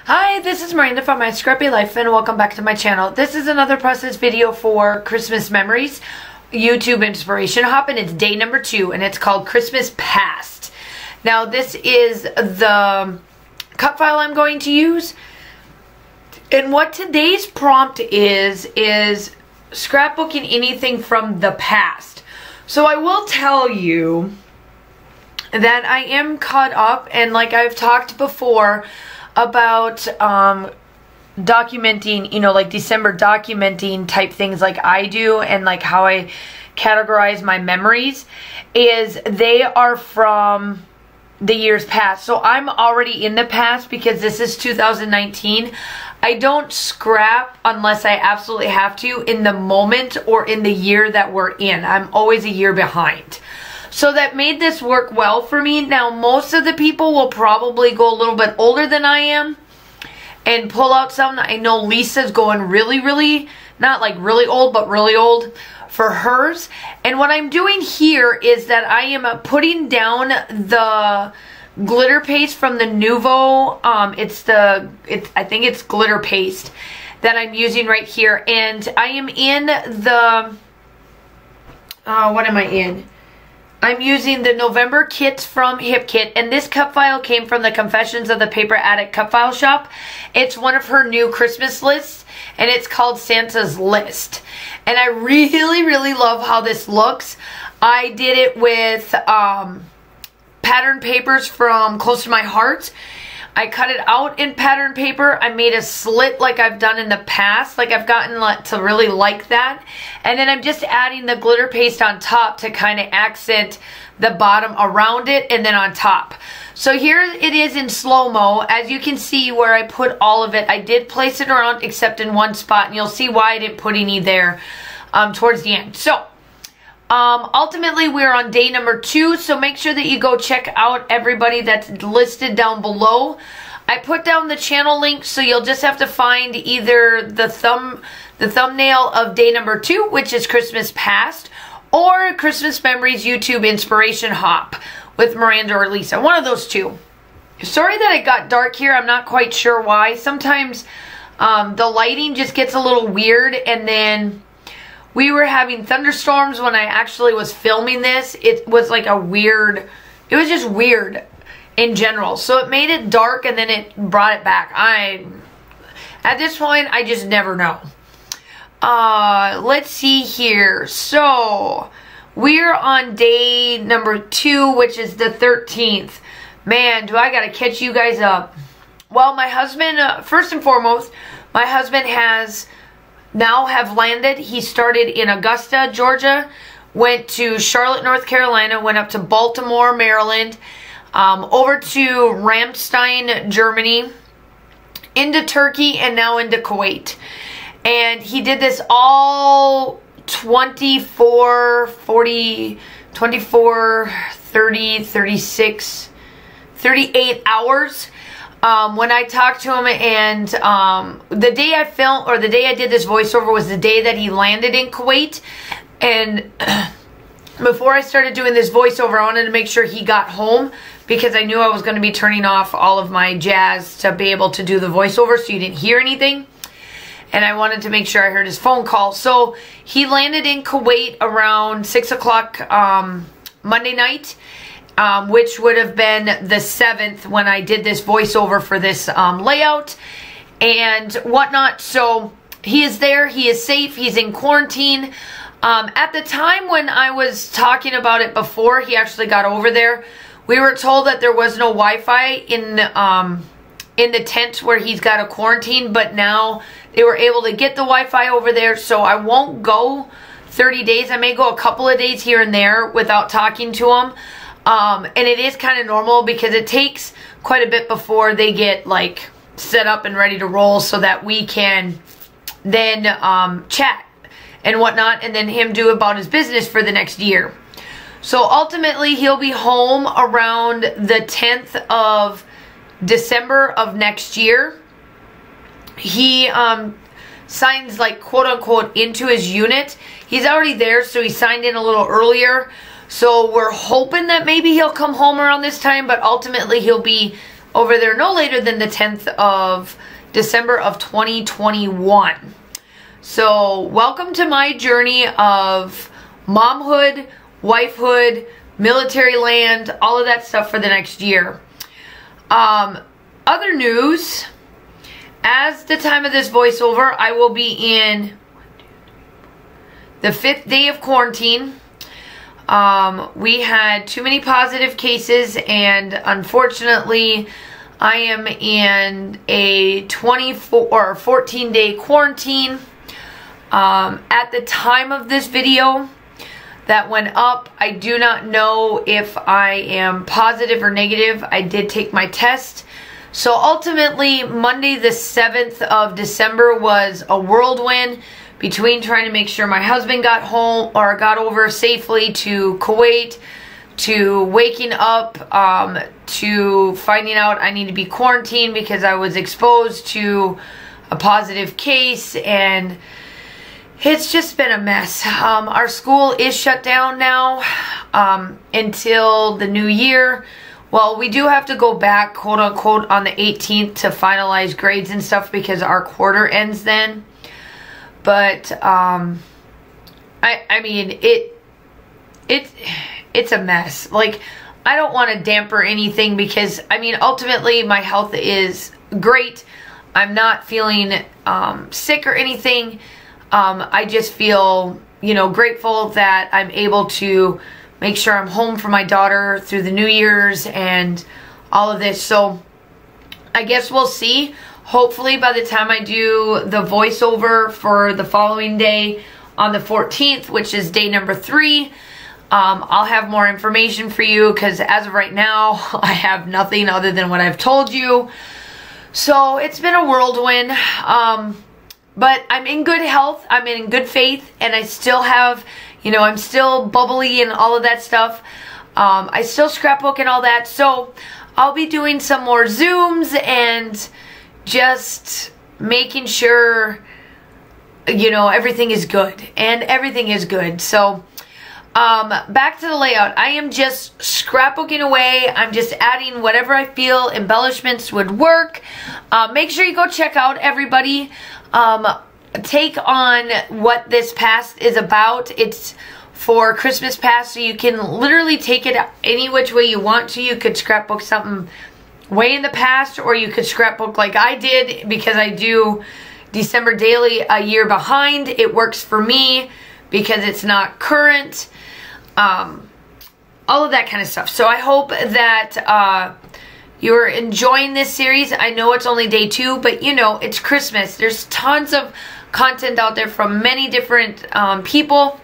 Hi, this is Miranda from My Scrappy Life and welcome back to my channel. This is another process video for Christmas memories, YouTube inspiration hop, and it's day number 2 and it's called Christmas Past. Now this is the cut file I'm going to use, and what today's prompt is scrapbooking anything from the past. So I will tell you that I am caught up, and like I've talked before about documenting, you know, like December documenting type things like I do, and like how I categorize my memories, is they are from the years past. So I'm already in the past because this is 2019. I don't scrap unless I absolutely have to in the moment or in the year that we're in. I'm always a year behind. So that made this work well for me. Now, most of the people will probably go a little bit older than I am and pull out some. I know Lisa's going really, not like really old, but really old for hers. And what I'm doing here is that I am putting down the glitter paste from the Nuvo. I think it's glitter paste that I'm using right here. And I am in the, what am I in? I'm using the November kits from Hip Kit, and this cut file came from the Confessions of the Paper Addict cut file shop. It's one of her new Christmas lists, and it's called Santa's List. And I really love how this looks. I did it with pattern papers from Close to My Heart. I cut it out in pattern paper. I made a slit like I've done in the past. Like I've gotten to really like that. And then I'm just adding the glitter paste on top to kind of accent the bottom around it and then on top. So here it is in slow-mo. As you can see where I put all of it, I did place it around except in one spot. And you'll see why I didn't put any there towards the end. So ultimately, we're on day number 2, so make sure that you go check out everybody that's listed down below. I put down the channel link, so you'll just have to find either the thumbnail of day number 2, which is Christmas Past, or Christmas Memories YouTube Inspiration Hop with Miranda or Lisa. One of those two. Sorry that it got dark here. I'm not quite sure why. Sometimes the lighting just gets a little weird, and then we were having thunderstorms when I actually was filming this. It was like a weird, it was just weird in general. So it made it dark and then it brought it back. At this point, I just never know. Let's see here. So we're on day number 2, which is the 13th. Man, do I gotta catch you guys up. Well, my husband, first and foremost, my husband have landed. He started in Augusta, Georgia, went to Charlotte, North Carolina, went up to Baltimore, Maryland, over to Ramstein, Germany, into Turkey, and now into Kuwait. And he did this all 24, 40, 24, 30, 36, 38 hours. When I talked to him, and the day I filmed, or the day I did this voiceover, was the day that he landed in Kuwait. And before I started doing this voiceover, I wanted to make sure he got home, because I knew I was going to be turning off all of my jazz to be able to do the voiceover so you didn't hear anything. And I wanted to make sure I heard his phone call. So he landed in Kuwait around 6 o'clock Monday night. Which would have been the 7th when I did this voiceover for this layout and whatnot. So he is there, he is safe, he's in quarantine. At the time when I was talking about it before he actually got over there, we were told that there was no Wi-Fi in the tent where he's got a quarantine, but now they were able to get the Wi-Fi over there, so I won't go 30 days. I may go a couple of days here and there without talking to him. And it is kind of normal because it takes quite a bit before they get like set up and ready to roll, so that we can then chat and whatnot, and then him do about his business for the next year. So ultimately he'll be home around the 10th of December of next year. He signs like quote unquote into his unit. He's already there, so he signed in a little earlier. So we're hoping that maybe he'll come home around this time, but ultimately he'll be over there no later than the 10th of December of 2021. So welcome to my journey of momhood, wifehood, military land, all of that stuff for the next year. Other news, as the time of this voiceover, I will be in the 5th day of quarantine. We had too many positive cases, and unfortunately I am in a 24 or 14-day quarantine. At the time of this video that went up, I do not know if I am positive or negative. I did take my test. So ultimately, Monday the 7th of December was a whirlwind between trying to make sure my husband got home or got over safely to Kuwait, to waking up, to finding out I need to be quarantined because I was exposed to a positive case, and it's just been a mess. Our school is shut down now until the new year. Well, we do have to go back, quote unquote, on the 18th to finalize grades and stuff because our quarter ends then. But I mean, it's a mess. Like, I don't want to damper anything because, I mean, ultimately my health is great. I'm not feeling sick or anything. I just feel, you know, grateful that I'm able to make sure I'm home for my daughter through the New Year's and all of this. So I guess we'll see. Hopefully by the time I do the voiceover for the following day on the 14th, which is day number 3, I'll have more information for you, because as of right now, I have nothing other than what I've told you. So it's been a whirlwind. But I'm in good health, I'm in good faith, and I still have, you know, I'm still bubbly and all of that stuff. I still scrapbook and all that, so I'll be doing some more Zooms and just making sure, you know, everything is good. And everything is good. So, back to the layout. I am just scrapbooking away. I'm just adding whatever I feel embellishments would work. Make sure you go check out, everybody. Take on what this past is about. It's for Christmas past, so you can literally take it any which way you want to. You could scrapbook something way in the past, or you could scrapbook like I did, because I do December daily a year behind. It works for me because it's not current. All of that kind of stuff. So I hope that you're enjoying this series. I know it's only day 2, but you know, it's Christmas. There's tons of content out there from many different people.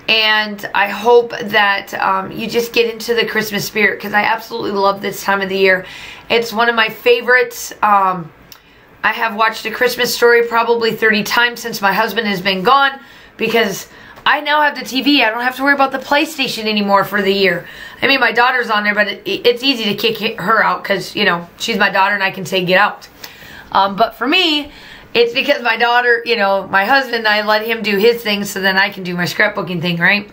And I hope that you just get into the Christmas spirit, because I absolutely love this time of the year. It's one of my favorites. I have watched A Christmas Story probably 30 times since my husband has been gone, because I now have the TV. I don't have to worry about the PlayStation anymore for the year. I mean, my daughter's on there, but it's easy to kick her out because, you know, she's my daughter and I can say get out. But for me, it's because my daughter, you know, my husband, I let him do his thing so then I can do my scrapbooking thing, right?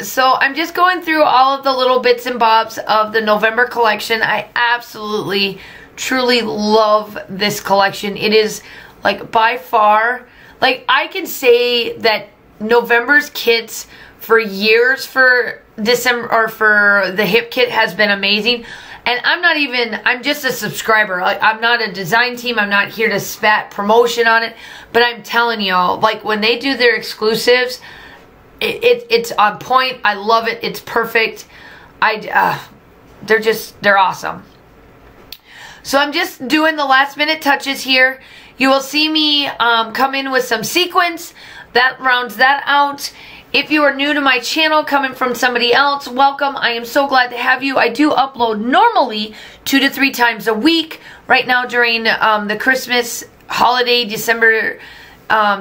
So I'm just going through all of the little bits and bobs of the November collection. I absolutely, truly love this collection. It is, like, by far, like, I can say that November's kits for years for December, or for the hip kit, has been amazing. And I'm just a subscriber. Like, I'm not a design team. I'm not here to spat promotion on it. But I'm telling y'all, like, when they do their exclusives, it's on point. I love it. It's perfect. They're awesome. So I'm just doing the last minute touches here. You will see me come in with some sequins. That rounds that out. If you are new to my channel, coming from somebody else, welcome. I am so glad to have you. I do upload normally 2 to 3 times a week. Right now during the Christmas holiday December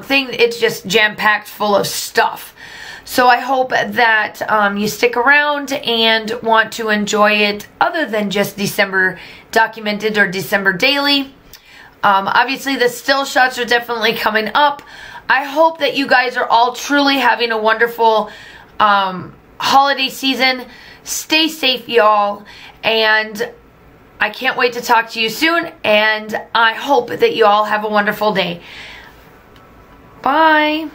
thing, it's just jam-packed full of stuff. So I hope that you stick around and want to enjoy it other than just December documented or December daily. Obviously the still shots are definitely coming up. I hope that you guys are all truly having a wonderful holiday season. Stay safe, y'all. And I can't wait to talk to you soon, and I hope that you all have a wonderful day. Bye.